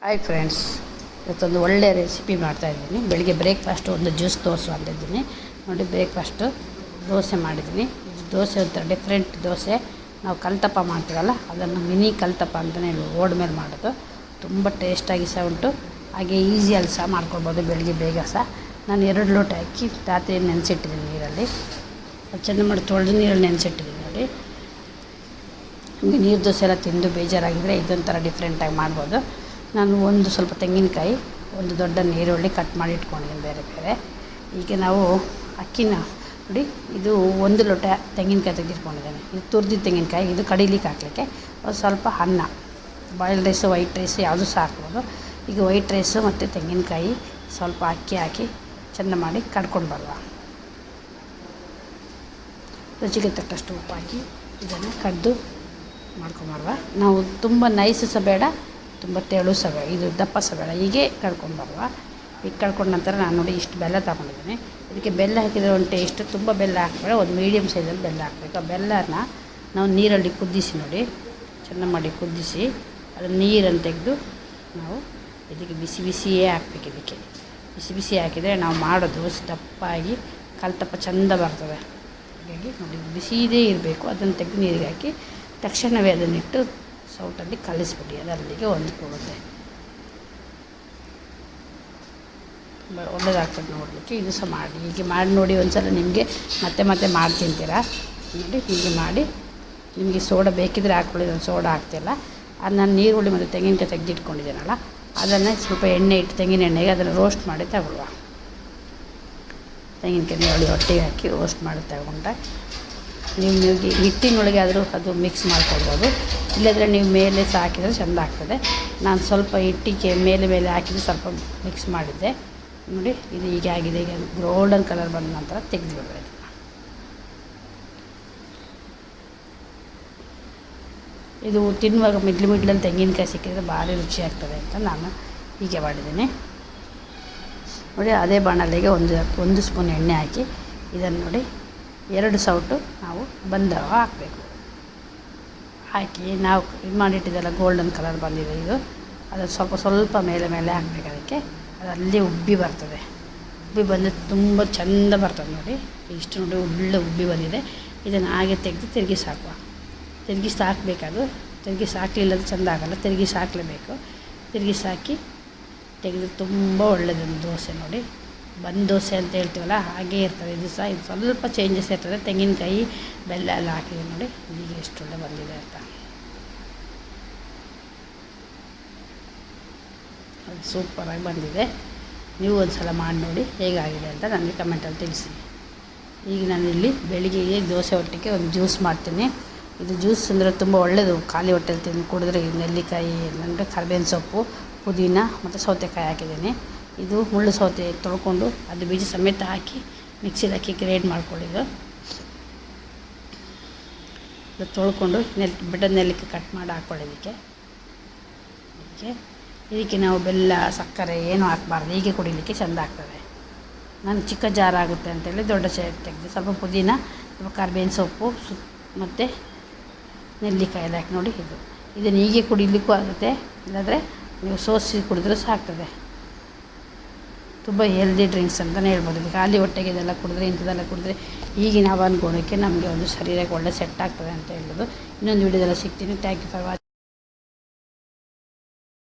Hi friends, ಇವತ್ತೊಂದು ಒಳ್ಳೆಯ recipe ಮಾಡ್ತಾಯಿದ್ದೀನಿ. ಬೆಳಿಗ್ಗೆ ಬ್ರೇಕ್ಫಾಸ್ಟು ಒಂದು ಜ್ಯೂಸ್ ದೋಸೆ ಅಂತಿದ್ದೀನಿ. ನೋಡಿ, ಬ್ರೇಕ್ಫಾಸ್ಟು ದೋಸೆ ಮಾಡಿದ್ದೀನಿ. ಇದು ದೋಸೆ ಒಂಥರ ಡಿಫ್ರೆಂಟ್ ದೋಸೆ. ನಾವು ಕಲ್ತಪ್ಪ ಮಾಡ್ತೀವಲ್ಲ, ಅದನ್ನು ಮಿನಿ ಕಲ್ತಪ್ಪ ಅಂತಲೇ ರೋಡ್ ಮೇಲೆ ಮಾಡೋದು. ತುಂಬ ಟೇಸ್ಟಾಗಿ ಸಹ ಉಂಟು, ಹಾಗೆ ಈಸಿಯಲ್ಲಿ ಸಹ ಮಾಡ್ಕೊಳ್ಬೋದು. ಬೆಳಿಗ್ಗೆ ಬೇಗ ಸಹ ನಾನು 2 ಲೋಟ ಅಕ್ಕಿ ರಾತ್ರಿ ನೆನೆಸಿಟ್ಟಿದ್ದೀನಿ ನೀರಲ್ಲಿ. ಚೆಂದ ಮಾಡಿ ತೊಳೆದು ನೀರಲ್ಲಿ ನೆನೆಸಿಟ್ಟಿದ್ದೀನಿ. ನೋಡಿ, ನಿಮಗೆ ನೀರು ದೋಸೆ ಎಲ್ಲ ತಿಂದು ಬೇಜಾರಾಗಿದ್ದರೆ ಇದೊಂಥರ ಡಿಫ್ರೆಂಟಾಗಿ ಮಾಡ್ಬೋದು. ನಾನು ಒಂದು ಸ್ವಲ್ಪ ತೆಂಗಿನಕಾಯಿ, ಒಂದು ದೊಡ್ಡ ಈರುಳ್ಳಿ ಕಟ್ ಮಾಡಿ ಇಟ್ಕೊಂಡಿದ್ದೀನಿ ಬೇರೆ ಬೇರೆ. ಈಗ ನಾವು ಅಕ್ಕಿನ ನೋಡಿ, ಇದು 1 ಲೋಟ ತೆಂಗಿನಕಾಯಿ ತೆಗೆದಿಟ್ಕೊಂಡಿದ್ದೇನೆ. ಇದು ತುರಿದಿದ್ದ ತೆಂಗಿನಕಾಯಿ. ಇದು ಕಡಿಲಿಕ್ಕೆ ಹಾಕಲಿಕ್ಕೆ ಒಂದು ಸ್ವಲ್ಪ ಅನ್ನ, ಬಾಯ್ಲ್ಡ್ ರೈಸು, ವೈಟ್ ರೈಸು ಯಾವುದು ಸಹ ಹಾಕ್ಬೋದು. ಈಗ ವೈಟ್ ರೈಸು ಮತ್ತು ತೆಂಗಿನಕಾಯಿ, ಸ್ವಲ್ಪ ಅಕ್ಕಿ ಹಾಕಿ ಚೆಂದ ಮಾಡಿ ಕಡ್ಕೊಂಡು ಬರುವ. ರುಚಿಗೆ ತಕ್ಕಷ್ಟು ಉಪ್ಪು ಹಾಕಿ ಇದನ್ನು ಕಡ್ದು ಮಾಡ್ಕೊಂಬರುವ. ನಾವು ತುಂಬ ನೈಸ್ ಸಹ ಬೇಡ, ತುಂಬ ತೆಳು ಸಹ ಬೇಡ, ಇದು ದಪ್ಪ ಸಹ ಬೇಡ, ಹೀಗೆ ಕಡ್ಕೊಂಬರುವ. ಈಗ ಕಡ್ಕೊಂಡ ನಂತರ ನಾನು ನೋಡಿ ಇಷ್ಟು ಬೆಲ್ಲ ತಗೊಂಡಿದ್ದೀನಿ. ಇದಕ್ಕೆ ಬೆಲ್ಲ ಹಾಕಿದರೆ ಒಂದು ಟೇಸ್ಟು. ತುಂಬ ಬೆಲ್ಲ ಹಾಕಬೇಡ, ಒಂದು ಮೀಡಿಯಮ್ ಸೈಜಲ್ಲಿ ಬೆಲ್ಲ ಹಾಕಬೇಕು. ಆ ಬೆಲ್ಲನ ನಾವು ನೀರಲ್ಲಿ ಕುದಿಸಿ, ನೋಡಿ ಚೆಂದ ಮಾಡಿ ಕುದಿಸಿ, ಅದನ್ನು ನೀರನ್ನು ತೆಗೆದು ನಾವು ಇದಕ್ಕೆ ಬಿಸಿ ಬಿಸಿಯೇ ಹಾಕ್ಬೇಕು. ಇದಕ್ಕೆ ಬಿಸಿ ಬಿಸಿ ಹಾಕಿದರೆ ನಾವು ಮಾಡೋ ದೋಸೆ ದಪ್ಪಾಗಿ ಕಲ್ತಪ್ಪ ಚೆಂದ ಬರ್ತದೆ. ಹಾಗಾಗಿ ನೋಡಿ, ಬಿಸಿದೇ ಇರಬೇಕು. ಅದನ್ನು ತೆಗೆದು ನೀರಿಗೆ ಹಾಕಿ ತಕ್ಷಣವೇ ಅದನ್ನಿಟ್ಟು ಸೌಟಲ್ಲಿ ಕಲಿಸ್ಬಿಡಿ, ಅದು ಅಲ್ಲಿಗೆ ಹೊಂದ್ಕೊಳ್ಳುತ್ತೆ. ತುಂಬ ಒಳ್ಳೆಯದಾಗ್ತದೆ ನೋಡಲಿಕ್ಕೆ. ಇದು ಸಹ ಮಾಡಿ, ಹೀಗೆ ಮಾಡಿ ನೋಡಿ ಒಂದ್ಸಲ. ನಿಮಗೆ ಮತ್ತೆ ಮತ್ತೆ ಮಾಡಿ ತಿಂತೀರಾ. ನೋಡಿ, ಹೀಗೆ ಮಾಡಿ. ನಿಮಗೆ ಸೋಡಾ ಬೇಕಿದ್ದರೆ ಹಾಕ್ಕೊಳ್ಳಿ, ನಾನು ಸೋಡಾ ಹಾಕ್ತಿಲ್ಲ. ಅದು ನಾನು ನೀರುಳ್ಳಿ ಮತ್ತು ತೆಂಗಿನಕಾಯಿ ತೆಗೆದಿಟ್ಕೊಂಡಿದ್ದೀನಲ್ಲ, ಅದನ್ನು ಸ್ವಲ್ಪ ಎಣ್ಣೆ ಇಟ್ಟು, ತೆಂಗಿನ ಎಣ್ಣೆಗೆ ಅದನ್ನು ರೋಸ್ಟ್ ಮಾಡಿ ತಗೊಳ್ಳುವ. ತೆಂಗಿನಕಾಯಿ ನೀರುಳ್ಳಿ ಒಟ್ಟಿಗೆ ಹಾಕಿ ರೋಸ್ಟ್ ಮಾಡಿ ತಗೊಂಡ್ರೆ, ನಿಮಗೆ ಹಿಟ್ಟಿನೊಳಗೆ ಆದರೂ ಅದು ಮಿಕ್ಸ್ ಮಾಡ್ಕೊಳ್ಬೋದು. ಇಲ್ಲದ್ರೆ ನೀವು ಮೇಲೆ ಸಹ ಹಾಕಿದರೆ ಚೆಂದ ಆಗ್ತದೆ. ನಾನು ಸ್ವಲ್ಪ ಹಿಟ್ಟಿಗೆ ಮೇಲೆ ಹಾಕಿದರೆ ಸ್ವಲ್ಪ ಮಿಕ್ಸ್ ಮಾಡಿದ್ದೆ. ನೋಡಿ, ಇದು ಹೀಗೆ ಆಗಿದೆ. ಈಗ ಗೋಲ್ಡನ್ ಕಲರ್ ಬಂದ ನಂತರ ತೆಗೆದುಬಿಡ್ಬೇಕು. ಇದು ತಿನ್ನುವಾಗ ಮಿಡ್ಲಲ್ಲಿ ತೆಂಗಿನಕಾಯಿ ಸಿಕ್ಕಿದರೆ ಭಾರಿ ರುಚಿ ಆಗ್ತದೆ ಅಂತ ನಾನು ಹೀಗೆ ಮಾಡಿದ್ದೀನಿ. ನೋಡಿ, ಅದೇ ಬಾಣಲೆಗೆ ಒಂದು ಸ್ಪೂನ್ ಎಣ್ಣೆ ಹಾಕಿ ಇದನ್ನು ನೋಡಿ 2 ಸೌಟು ನಾವು ಬಂದವ ಹಾಕಬೇಕು. ಹಾಕಿ ನಾವು ಇದು ಮಾಡಿಟ್ಟಿದ್ದೆಲ್ಲ ಗೋಲ್ಡನ್ ಕಲರ್ ಬಂದಿದೆ. ಇದು ಅದು ಸ್ವಲ್ಪ ಮೇಲೆ ಹಾಕಬೇಕು. ಅದಕ್ಕೆ ಅದು ಅಲ್ಲೇ ಉಬ್ಬಿ ಬರ್ತದೆ. ಉಬ್ಬಿ ಬಂದರೆ ತುಂಬ ಚೆಂದ ಬರ್ತದೆ. ನೋಡಿ, ಇಷ್ಟು ನೋಡಿ ಒಳ್ಳೆ ಉಬ್ಬಿ ಬಂದಿದೆ. ಇದನ್ನು ಹಾಗೆ ತೆಗೆದು ತಿರುಗಿಸಿ ಹಾಕುವ. ತಿರುಗಿಸಿ ಹಾಕಬೇಕದು. ತಿರುಗಿಸಿ ಹಾಕಲಿಲ್ಲದು ಚೆಂದ ಆಗೋಲ್ಲ. ತಿರುಗಿಸಿ ಹಾಕಲೇಬೇಕು. ತಿರುಗಿಸಿ ಹಾಕಿ ತೆಗೆದು ತುಂಬ ಒಳ್ಳೆಯದೊಂದು ದೋಸೆ. ನೋಡಿ, ಬಂದು ದೋಸೆ ಅಂತ ಹೇಳ್ತೀವಲ್ಲ, ಹಾಗೇ ಇರ್ತದೆ. ಇದು ಸಹ ಇದು ಸ್ವಲ್ಪ ಚೇಂಜಸ್ ಇರ್ತದೆ. ತೆಂಗಿನಕಾಯಿ ಬೆಲ್ಲ ಎಲ್ಲ ಹಾಕಿದೆ. ನೋಡಿ, ಈಗ ಎಷ್ಟು ಒಳ್ಳೆ ಬಂದಿದೆ ಅಂತ. ಅದು ಸೂಪರಾಗಿ ಬಂದಿದೆ. ನೀವು ಒಂದು ಸಲ ಮಾಡಿ ನೋಡಿ ಹೇಗಾಗಿದೆ ಅಂತ ನನಗೆ ಕಮೆಂಟಲ್ಲಿ ತಿಳಿಸಿ. ಈಗ ನಾನಿಲ್ಲಿ ಬೆಳಿಗ್ಗೆಗೆ ದೋಸೆ ಒಟ್ಟಿಗೆ ಒಂದು ಜ್ಯೂಸ್ ಮಾಡ್ತೀನಿ. ಇದು ಜ್ಯೂಸ್ ಅಂದರೆ ತುಂಬ ಒಳ್ಳೆಯದು. ಖಾಲಿ ಹೊಟ್ಟೆಲಿ ತಿಂದು ಕುಡಿದ್ರೆ ನೆಲ್ಲಿಕಾಯಿ, ಅಂದರೆ ಕರಿಬೇವಿನ ಸೊಪ್ಪು, ಪುದೀನ ಮತ್ತು ಸೌತೆಕಾಯಿ ಹಾಕಿದ್ದೀನಿ. ಇದು ಮುಳ್ಳು ಸೌತೆ ತೊಳ್ಕೊಂಡು ಅದು ಬೀಜ ಸಮೇತ ಹಾಕಿ ಮಿಕ್ಸಿಲಿ ಹಾಕಿ ಗ್ರೈಂಡ್ ಮಾಡ್ಕೊಳ್ಳಿದ್ದು. ಇದು ತೊಳ್ಕೊಂಡು ಬಿಟ್ಟದ ನೆಲ್ಲಿಕಾಯಿ ಕಟ್ ಮಾಡಿ ಹಾಕ್ಕೊಳ್ಳೋದಕ್ಕೆ. ಇದಕ್ಕೆ ನಾವು ಬೆಲ್ಲ, ಸಕ್ಕರೆ ಏನೂ ಹಾಕಬಾರ್ದು. ಹೀಗೆ ಕುಡಿಲಿಕ್ಕೆ ಚೆಂದ ಆಗ್ತದೆ. ನಾನು ಚಿಕ್ಕ ಜಾರ್ ಆಗುತ್ತೆ ಅಂತೇಳಿ ದೊಡ್ಡ ಜಾರ್ ತೆಗೆದು ಸ್ವಲ್ಪ ಪುದೀನ, ಸ್ವಲ್ಪ ಕರಿಬೇವಿನ ಸೊಪ್ಪು ಮತ್ತು ನೆಲ್ಲಿಕಾಯಿ ಎಲ್ಲ ಹಾಕಿ ನೋಡಿ. ಇದನ್ನು ಹೀಗೆ ಕುಡಿಲಿಕ್ಕೂ ಆಗುತ್ತೆ, ಇಲ್ಲಾಂದರೆ ನೀವು ಸೋಸಿ ಕುಡಿದ್ರೂ ಸಹ ಆಗ್ತದೆ. ತುಂಬ ಹೆಲ್ದಿ ಡ್ರಿಂಕ್ಸ್ ಅಂತಲೇ ಹೇಳ್ಬೋದು. ಖಾಲಿ ಹೊಟ್ಟೆಗೆ ಇದೆಲ್ಲ ಕುಡಿದ್ರೆ, ಇಂಥದ್ದೆಲ್ಲ ಕುಡಿದ್ರೆ ಈಗಿನ ಹವಾಗುಣಕ್ಕೆ ನಮಗೆ ಒಂದು ಶರೀರಕ್ಕೆ ಒಳ್ಳೆ ಸೆಟ್ ಆಗ್ತದೆ ಅಂತ ಹೇಳೋದು. ಇನ್ನೊಂದು ವಿಡಿಯೋದೆಲ್ಲ ಸಿಗ್ತೀನಿ. Thank you for watching.